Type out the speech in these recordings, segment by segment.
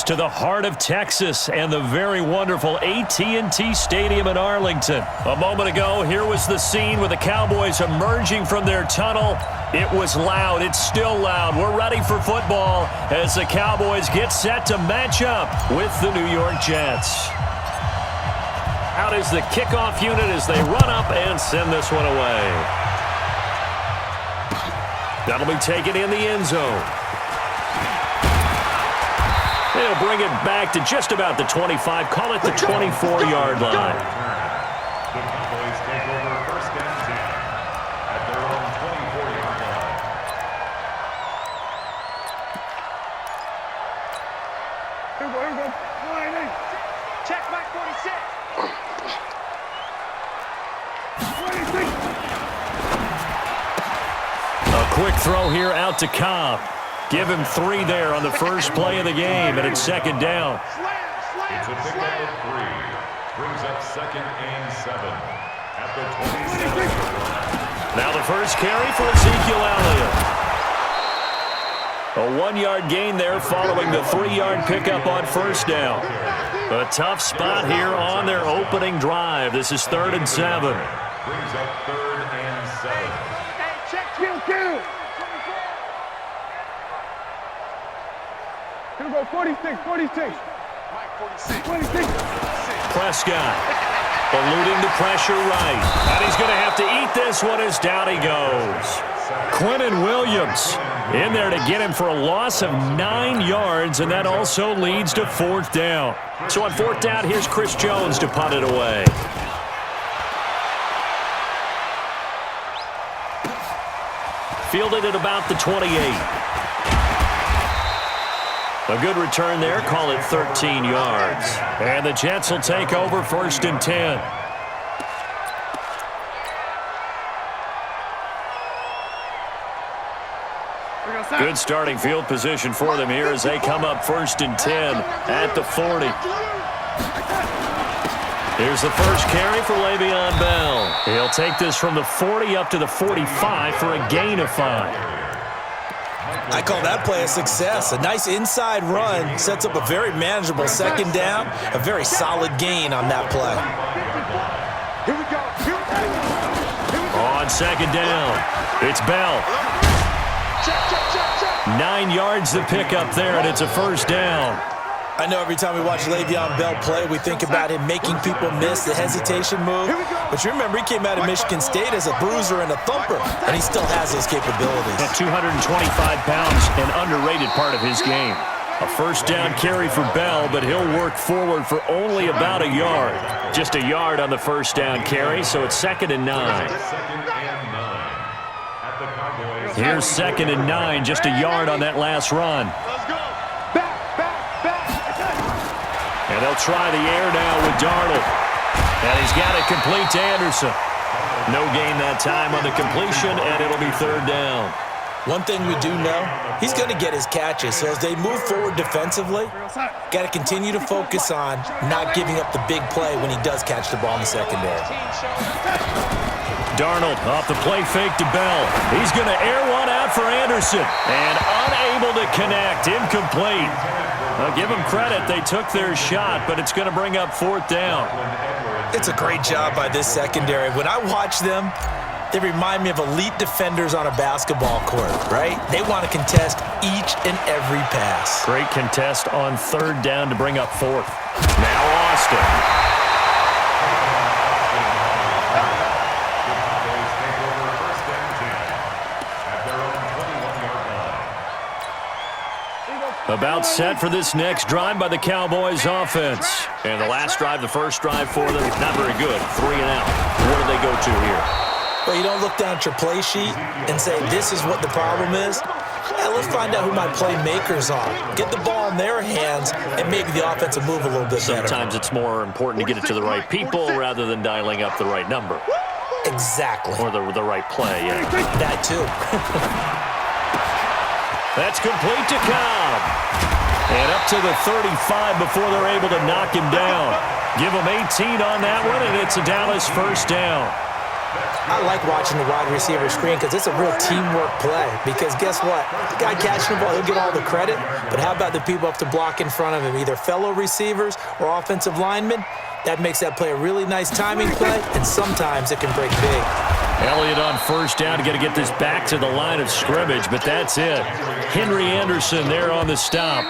to the heart of Texas and the very wonderful AT&T Stadium in Arlington. A moment ago, here was the scene with the Cowboys emerging from their tunnel. It was loud. It's still loud. We're ready for football as the Cowboys get set to match up with the New York Jets. Out is the kickoff unit as they run up and send this one away. That'll be taken in the end zone. They'll bring it back to just about the 25. Call it the 24-yard line. The Cowboys take over first and 10 at their own 24-yard line. Here we go. Check back 46. 26. A quick throw here out to Cobb. Give him 3 there on the first play of the game, and it's second down. It's a pickup of 3. Brings up second and 7 at the 27-yard line. Now the first carry for Ezekiel Elliott. A 1-yard gain there following the 3-yard pickup on first down. A tough spot here on their opening drive. This is 3rd and 7. Brings up 3rd and 7. Hey, check, kill. Here we go, 46. 26. Prescott eluding the pressure right. And he's going to have to eat this one as down he goes. Quentin Williams in there to get him for a loss of 9 yards, and that also leads to 4th down. So on 4th down, here's Chris Jones to punt it away. Fielded at about the 28. A good return there. Call it 13 yards. And the Jets will take over 1st and 10. Good starting field position for them here as they come up 1st and 10 at the 40. Here's the first carry for Le'Veon Bell. He'll take this from the 40 up to the 45 for a gain of 5. I call that play a success. A nice inside run sets up a very manageable second down, a very solid gain on that play. Here we go. On second down, it's Bell. 9 yards to pick up there, and it's a first down. I know every time we watch Le'Veon Bell play, we think about him making people miss the hesitation move. But you remember, he came out of Michigan State as a bruiser and a thumper, and he still has those capabilities. At 225 pounds, an underrated part of his game. A first down carry for Bell, but he'll work forward for only about a yard. Just a yard on the first down carry, so it's 2nd and 9. Here's 2nd and 9, just a yard on that last run. And they'll try the air now with Darnold. And he's got it complete to Anderson. No gain that time on the completion, and it'll be 3rd down. One thing we do know, he's going to get his catches. So as they move forward defensively, got to continue to focus on not giving up the big play when he does catch the ball in the secondary. Darnold off the play fake to Bell. He's going to air one out for Anderson. And unable to connect, incomplete. I'll give them credit. They took their shot, but it's going to bring up 4th down. It's a great job by this secondary. When I watch them, they remind me of elite defenders on a basketball court, right? They want to contest each and every pass. Great contest on 3rd down to bring up 4th. Now Austin. About set for this next drive by the Cowboys offense. And the last drive, the first drive for them, not very good. 3 and out. What do they go to here? Well, you don't look down at your play sheet and say, this is what the problem is. Yeah, let's find out who my playmakers are. Get the ball in their hands and maybe the offense will move a little bit better. Sometimes it's more important to get it to the right people rather than dialing up the right number. Exactly. Or the right play, yeah. That too. That's complete to Cobb. And up to the 35 before they're able to knock him down. Give him 18 on that one, and it's a Dallas first down. I like watching the wide receiver screen because it's a real teamwork play. Because guess what? The guy catching the ball, he'll get all the credit. But how about the people up to block in front of him, either fellow receivers or offensive linemen? That makes that play a really nice timing play, and sometimes it can break big. Elliott on first down. Got to get this back to the line of scrimmage, but that's it. Henry Anderson there on the stop.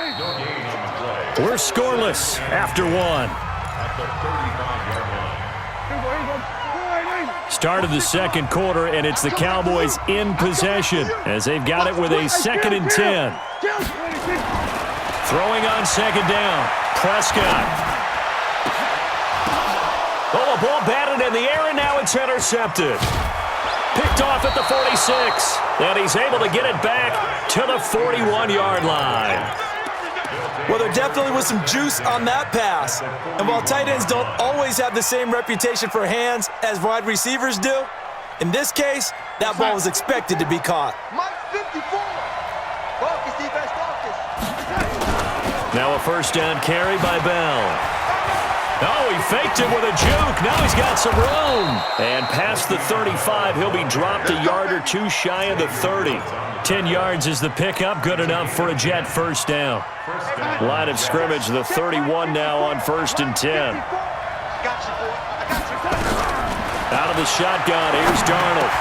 We're scoreless after one. Start of the second quarter, and it's the Cowboys in possession as they've got it with a 2nd and 10. Throwing on second down. Prescott. Oh, a ball batted in the air, and now it's intercepted. Picked off at the 46, and he's able to get it back to the 41-yard line. Well, there definitely was some juice on that pass. And while tight ends don't always have the same reputation for hands as wide receivers do, in this case, that ball was expected to be caught. Now a first down carry by Bell. Oh, he faked it with a juke. Now he's got some room. And past the 35, he'll be dropped a yard or two shy of the 30. 10 yards is the pickup. Good enough for a Jet first down. Line of scrimmage, the 31 now on 1st and 10. Out of the shotgun, here's Darnold.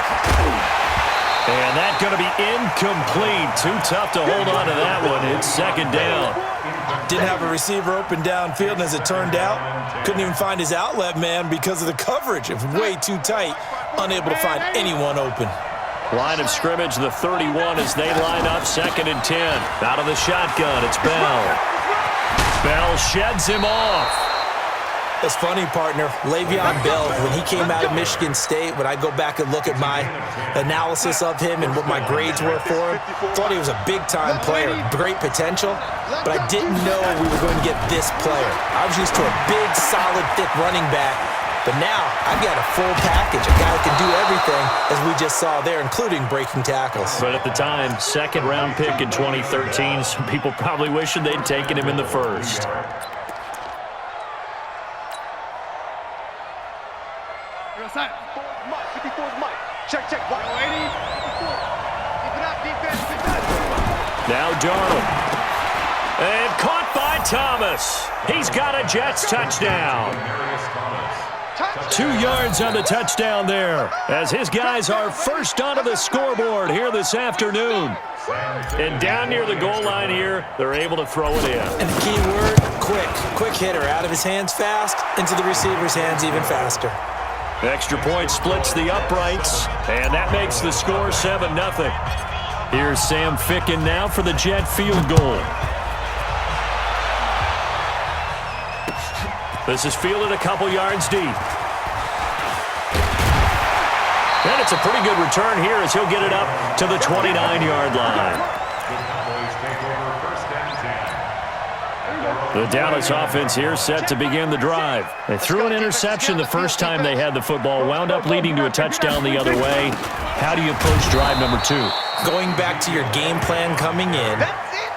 And that's going to be incomplete. Too tough to hold on to that one. It's 2nd down. Didn't have a receiver open downfield, and as it turned out, couldn't even find his outlet man because of the coverage. It was way too tight, unable to find anyone open. Line of scrimmage, the 31 as they line up 2nd and 10. Out of the shotgun, it's Bell. Bell sheds him off. That's funny, partner. Le'Veon Bell, when he came out of Michigan State, when I go back and look at my analysis of him and what my grades were for him, thought he was a big-time player, great potential, but I didn't know we were going to get this player. I was used to a big, solid, thick running back, but now I've got a full package, a guy who can do everything, as we just saw there, including breaking tackles. But at the time, 2nd-round pick in 2013, some people probably wishing they'd taken him in the 1st. Now Darnold. And caught by Thomas. He's got a Jets touchdown. 2 yards on the touchdown there, as his guys are first onto the scoreboard here this afternoon. And down near the goal line here, they're able to throw it in. And the key word, quick. Quick hitter, out of his hands fast, into the receiver's hands even faster. Extra point splits the uprights, and that makes the score 7-0. Here's Sam Ficken now for the Jet field goal. This is fielded a couple yards deep. And it's a pretty good return here as he'll get it up to the 29-yard line. The Dallas offense here set to begin the drive. They threw an interception the first time they had the football, wound up leading to a touchdown the other way. How do you approach drive number 2? Going back to your game plan coming in,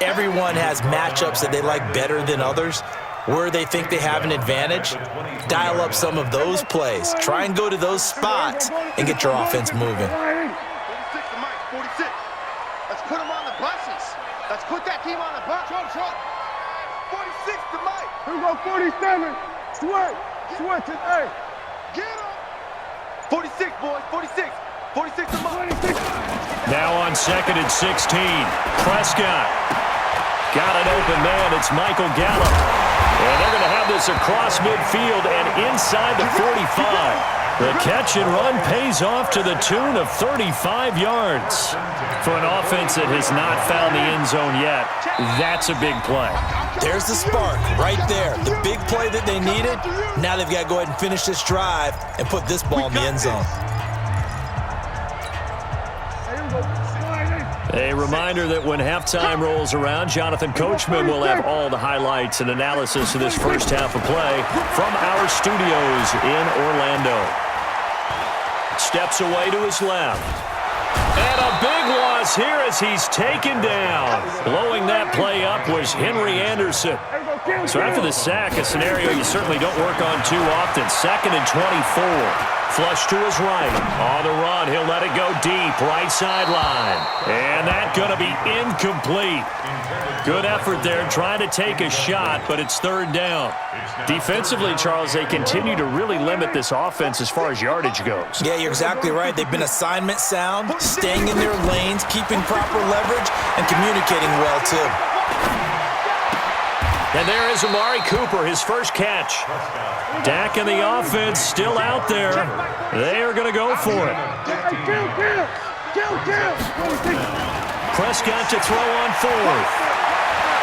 everyone has matchups that they like better than others. Where they think they have an advantage, dial up some of those plays. Try and go to those spots and get your offense moving. 46 to Mike, 46. Let's put him on the buses. Let's put that team on the bus. 46 to Mike. Here we go, 47. Switch it, hey. Get him. 46, boys, 46. 46 to Mike. 46. Now on 2nd and 16, Prescott. Got an open man, it's Michael Gallup. And they're going to have this across midfield and inside the 45. The catch and run pays off to the tune of 35 yards. For an offense that has not found the end zone yet, that's a big play. There's the spark right there. The big play that they needed. Now they've got to go ahead and finish this drive and put this ball in the end zone. A reminder that when halftime rolls around, Jonathan Coachman will have all the highlights and analysis of this first half of play from our studios in Orlando. Steps away to his left. And a big loss here as he's taken down. Blowing that play up was Henry Anderson. So after the sack, a scenario you certainly don't work on too often. 2nd and 24. Flush to his right. On the run, he'll let it go deep. Right sideline. And that's going to be incomplete. Good effort there trying to take a shot, but it's third down. Defensively, Charles, they continue to really limit this offense as far as yardage goes. Yeah, you're exactly right. They've been assignment sound, staying in their lanes, keeping proper leverage, and communicating well, too. And there is Amari Cooper, his first catch. Dak and the offense still out there. They are going to go for it. Prescott to throw on fourth.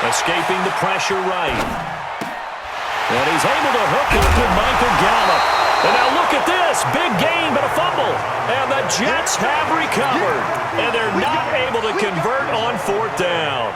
Escaping the pressure right. And he's able to hook up with Michael Gallup. And now look at this. Big gain, but a fumble. And the Jets have recovered. And they're not able to convert on fourth down.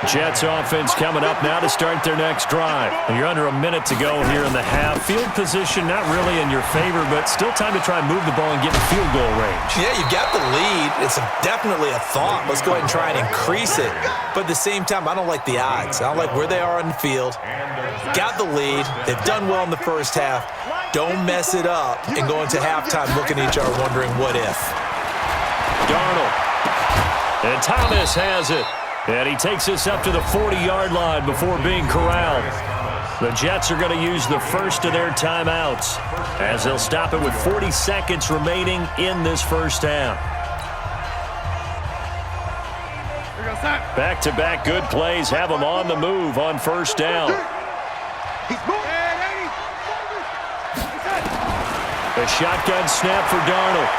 Jets offense coming up now to start their next drive. And you're under a minute to go here in the half. Field position not really in your favor, but still time to try and move the ball and get in field goal range. Yeah, you've got the lead. It's definitely a thought. Let's go ahead and try and increase it. But at the same time, I don't like the odds. I don't like where they are on the field. Got the lead. They've done well in the first half. Don't mess it up and go into halftime looking at each other wondering what if. Darnold. And Thomas has it. And he takes us up to the 40-yard line before being corralled. The Jets are going to use the first of their timeouts as they'll stop it with 40 seconds remaining in this first half. Back-to-back good plays have them on the move on first down. A shotgun snap for Darnold.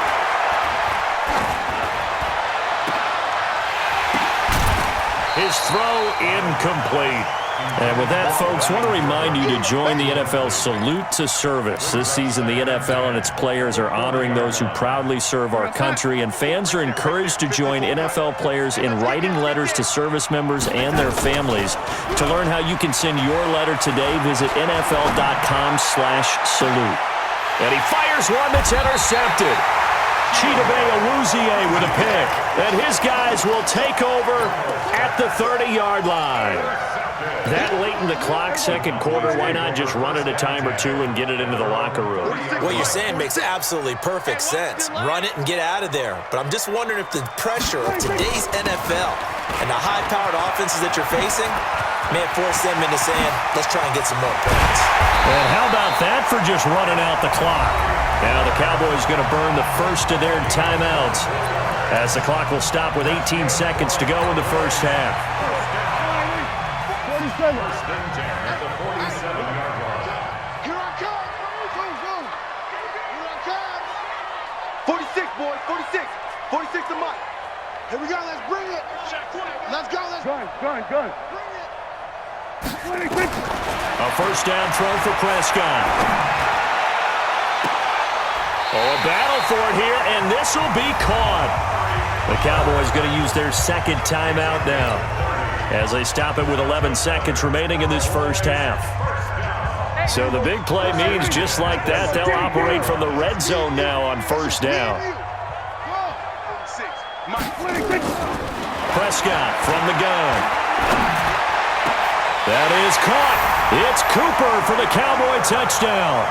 His throw incomplete. And with that, folks, I want to remind you to join the NFL Salute to Service. This season, the NFL and its players are honoring those who proudly serve our country, and fans are encouraged to join NFL players in writing letters to service members and their families. To learn how you can send your letter today, visit NFL.com/salute. And he fires one that's intercepted. Chidobe Awuzie with a pick. And his guys will take over at the 30-yard line. That late in the clock, second quarter, why not just run it a time or two and get it into the locker room? What you're saying makes absolutely perfect sense. Run it and get out of there. But I'm just wondering if the pressure of today's NFL and the high-powered offenses that you're facing may have forced them into saying, let's try and get some more points. And how about that for just running out the clock? Now the Cowboys going to burn the first of their timeouts as the clock will stop with 18 seconds to go in the first half. At the 47-yard line. Here I come. Here I come. 46, boys. 46. 46 to Mike. Here we go. Let's bring it. Let's go. Let's go. Gun. Bring it. A first down throw for Prescott. Oh, a battle for it here, and this will be caught. The Cowboys going to use their second timeout now as they stop it with 11 seconds remaining in this first half. So the big play means just like that, they'll operate from the red zone now on first down. Prescott from the gun. That is caught. It's Cooper for the Cowboy touchdown.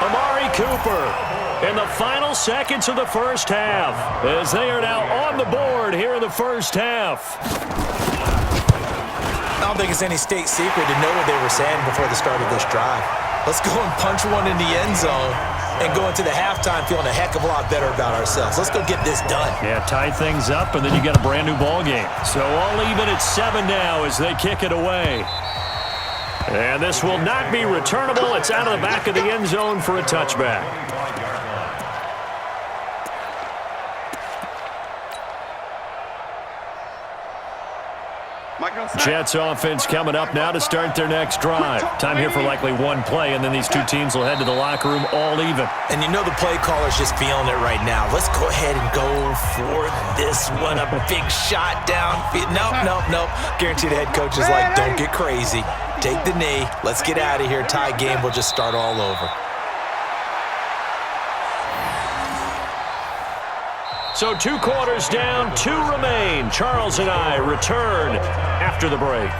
Amari Cooper in the final seconds of the first half as they are now on the board here in the first half. I don't think it's any state secret to know what they were saying before the start of this drive. Let's go and punch one in the end zone and go into the halftime feeling a heck of a lot better about ourselves. Let's go get this done. Yeah, tie things up, and then you got a brand new ball game. So all even at 7 now as they kick it away. And this will not be returnable. It's out of the back of the end zone for a touchback. Jets offense coming up now to start their next drive. Time here for likely one play, and then these two teams will head to the locker room all even. And you know the play caller's just feeling it right now. Let's go ahead and go for this one. A big shot down. Nope. Guarantee the head coach is like, don't get crazy. Take the knee. Let's get out of here. Tie game will just start all over. So 2 quarters down, 2 remain. Charles and I return after the break.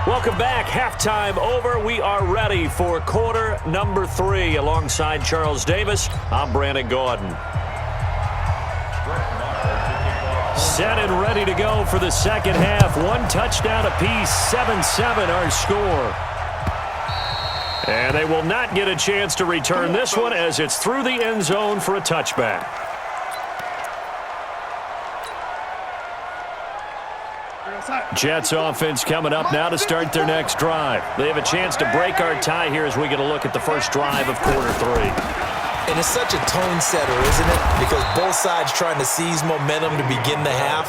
Welcome back. Halftime over. We are ready for quarter number 3. Alongside Charles Davis, I'm Brandon Gaudin. Set and ready to go for the second half. 1 touchdown apiece, 7-7 our score. And they will not get a chance to return this one as it's through the end zone for a touchback. Jets offense coming up now to start their next drive. They have a chance to break our tie here as we get a look at the first drive of quarter 3. And it's such a tone setter, isn't it? Because both sides trying to seize momentum to begin the half.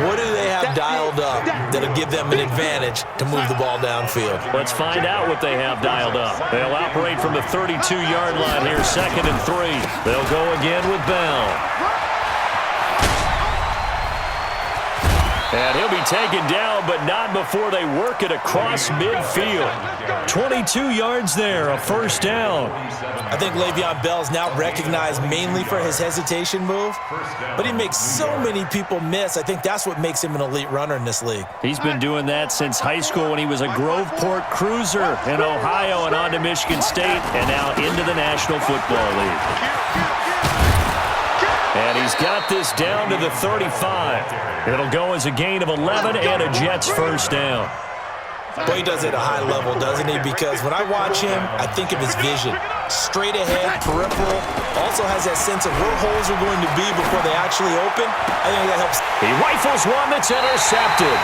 What do they have dialed up that'll give them an advantage to move the ball downfield? Let's find out what they have dialed up. They'll operate from the 32-yard line here, 2nd and 3. They'll go again with Bell. And he'll be taken down, but not before they work it across midfield. 22 yards there, a first down. I think Le'Veon Bell's now recognized mainly for his hesitation move, but he makes so many people miss. I think that's what makes him an elite runner in this league. He's been doing that since high school when he was a Groveport Cruiser in Ohio and on to Michigan State and now into the National Football League. And he's got this down to the 35. It'll go as a gain of 11 and a Jets first down. Boy, he does it at a high level, doesn't he? Because when I watch him, I think of his vision. Straight ahead, peripheral. Also has that sense of where holes are going to be before they actually open. I think that helps. He rifles one that's intercepted.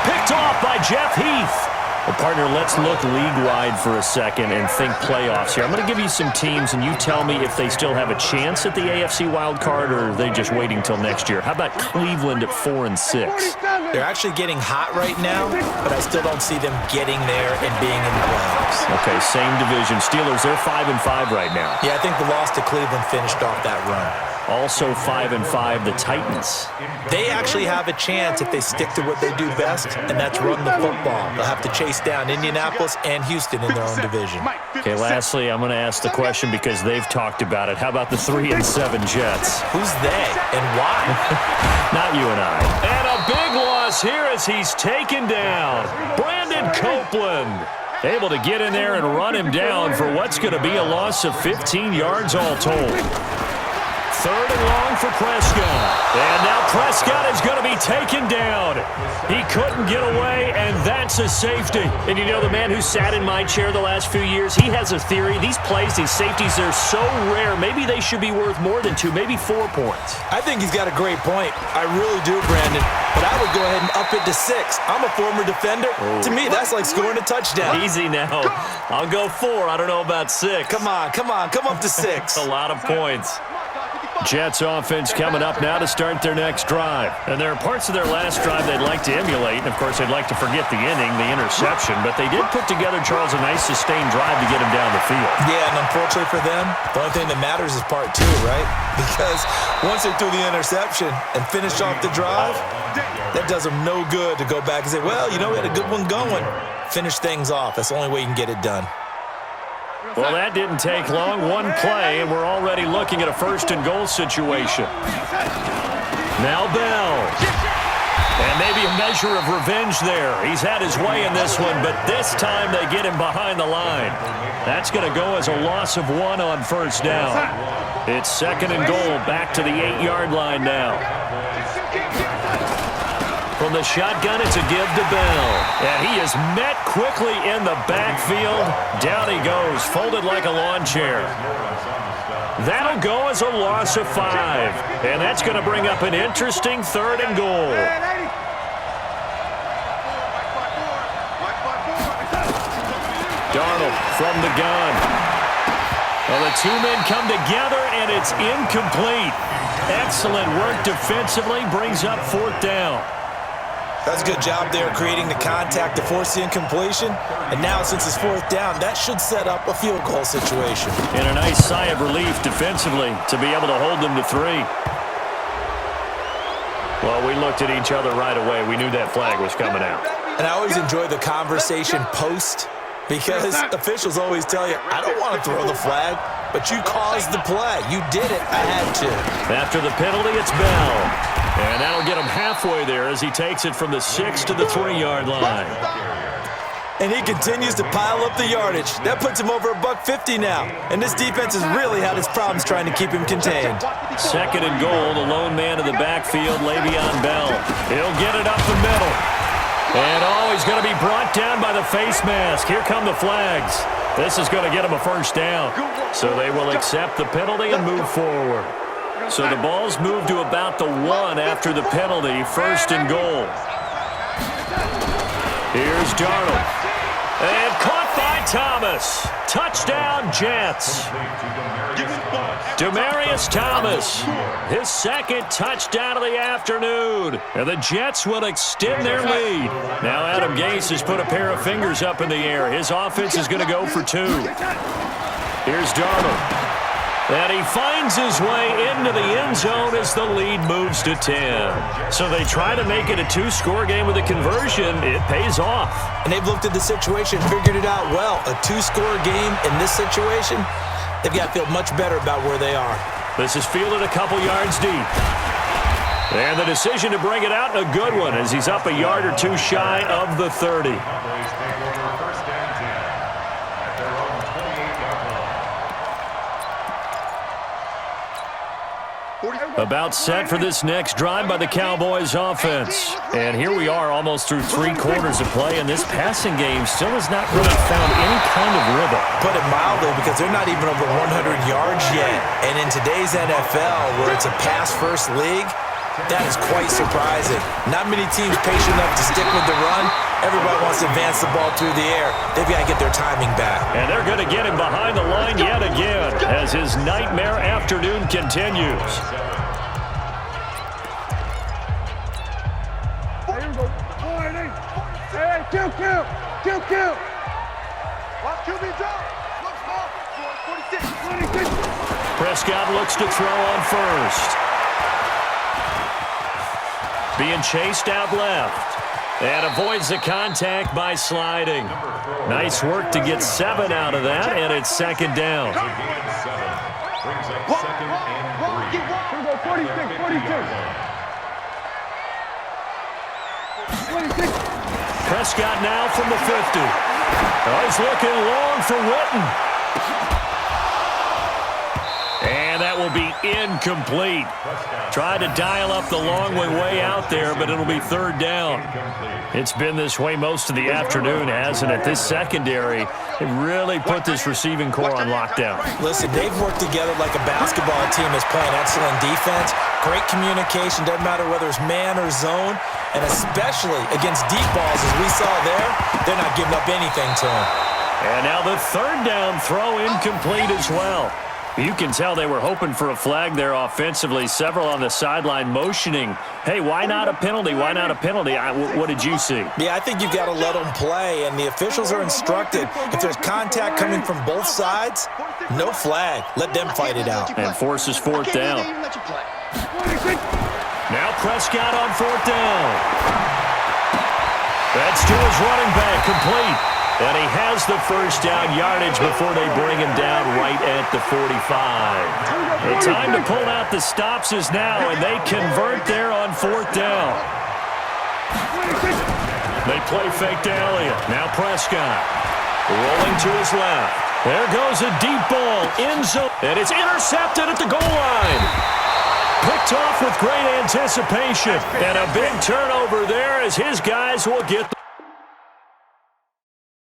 Picked off by Jeff Heath. Well, partner, let's look league-wide for a second and think playoffs here. I'm going to give you some teams, and you tell me if they still have a chance at the AFC wild card or are they just waiting till next year. How about Cleveland at 4-6? They're actually getting hot right now, but I still don't see them getting there and being in the playoffs. Okay, same division. Steelers, they're 5-5 right now. Yeah, I think the loss to Cleveland finished off that run. Also 5-5, the Titans. They actually have a chance if they stick to what they do best, and that's run the football. They'll have to chase down Indianapolis and Houston in their own division. Okay, lastly, I'm going to ask the question because they've talked about it. How about the 3-7 Jets? Who's they and why? Not you and I. And a big loss here as he's taken down. Brandon Copeland able to get in there and run him down for what's going to be a loss of 15 yards all told. 3rd and long for Prescott. And now Prescott is going to be taken down. He couldn't get away, and that's a safety. And you know, the man who sat in my chair the last few years, he has a theory. These plays, these safeties, they're so rare. Maybe they should be worth more than 2, maybe 4 points. I think he's got a great point. I really do, Brandon. But I would go ahead and up it to 6. I'm a former defender. Oh. To me, that's like scoring a touchdown. Easy now. I'll go 4. I don't know about 6. Come on. Come up to 6. A lot of points. Jets offense coming up now to start their next drive. And there are parts of their last drive they'd like to emulate. And, of course, they'd like to forget the inning, the interception. But they did put together, Charles, a nice sustained drive to get him down the field. Yeah, and unfortunately for them, the only thing that matters is part 2, right? Because once they threw the interception and finished off the drive, that does them no good to go back and say, well, you know, we had a good one going. Finish things off. That's the only way you can get it done. Well, that didn't take long. 1 play, and we're already looking at a 1st and goal situation. Now Bell. And maybe a measure of revenge there. He's had his way in this one, but this time they get him behind the line. That's going to go as a loss of 1 on 1st down. It's 2nd and goal, back to the 8-yard line now. From the shotgun, it's a give to Bell. And he is met quickly in the backfield. Down he goes, folded like a lawn chair. That'll go as a loss of 5. And that's going to bring up an interesting 3rd and goal. Darnold from the gun. Well, the 2 men come together, and it's incomplete. Excellent work defensively, brings up 4th down. That's a good job there creating the contact to force the incompletion. And now, since it's 4th down, that should set up a field goal situation. And a nice sigh of relief defensively to be able to hold them to 3. Well, we looked at each other right away. We knew that flag was coming out. And I always enjoy the conversation post because officials always tell you, I don't want to throw the flag, but you caused the play. You did it. I had to. After the penalty, it's Bell. And that'll get him halfway there as he takes it from the 6 to the 3-yard line. And he continues to pile up the yardage. That puts him over $150 now. And this defense has really had its problems trying to keep him contained. 2nd and goal, the lone man in the backfield, Le'Veon Bell. He'll get it up the middle. And he's going to be brought down by the face mask. Here come the flags. This is going to get him a first down. So they will accept the penalty and move forward. So the ball's moved to about the 1 after the penalty, 1st and goal. Here's Darnold. And caught by Thomas. Touchdown, Jets. Demaryius Thomas, his 2nd touchdown of the afternoon. And the Jets will extend their lead. Now Adam Gase has put a pair of fingers up in the air. His offense is going to go for 2. Here's Darnold. And he finds his way into the end zone as the lead moves to 10. So they try to make it a 2-score game with a conversion. It pays off. And they've looked at the situation, figured it out well. A 2-score game in this situation, they've got to feel much better about where they are. This is fielded a couple yards deep. And the decision to bring it out, a good one, as he's up a yard or 2 shy of the 30. About set for this next drive by the Cowboys offense. And here we are almost through 3 quarters of play, and this passing game still has not really found any kind of rhythm. Put it mildly, because they're not even over 100 yards yet. And in today's NFL, where it's a pass-first league, that is quite surprising. Not many teams patient enough to stick with the run. Everybody wants to advance the ball through the air. They've got to get their timing back. And they're going to get him behind the line yet again as his nightmare afternoon continues. Kill. Watch QB drop. Looks off. 46. Prescott looks to throw on first. Being chased out left. And avoids the contact by sliding. Nice work to get 7 out of that, and it's 2nd down. Brings up 2nd and 3. 46. Prescott now from the 50. He's looking long for Witten. And that will be incomplete. Tried to dial up the long way out there, but it'll be 3rd down. It's been this way most of the afternoon, hasn't it? This secondary, it really put this receiving core on lockdown. Listen, they've worked together like a basketball team that's playing excellent defense. Great communication, doesn't matter whether it's man or zone. And especially against deep balls, as we saw there, they're not giving up anything to him. And now the 3rd down throw incomplete as well. You can tell they were hoping for a flag there offensively. Several on the sideline motioning, hey, why not a penalty? Why not a penalty? What did you see? Yeah, I think you've got to let them play, and the officials are instructed. If there's contact coming from both sides, no flag. Let them fight it out. And forces 4th down. Now Prescott on 4th down. That's to his running back, complete. And he has the first down yardage before they bring him down right at the 45. The time to pull out the stops is now, and they convert there on 4th down. They play fake to Elliott. Now Prescott rolling to his left. There goes a deep ball, end zone, and it's intercepted at the goal line. Picked off with great anticipation, and a big turnover there as his guys will get the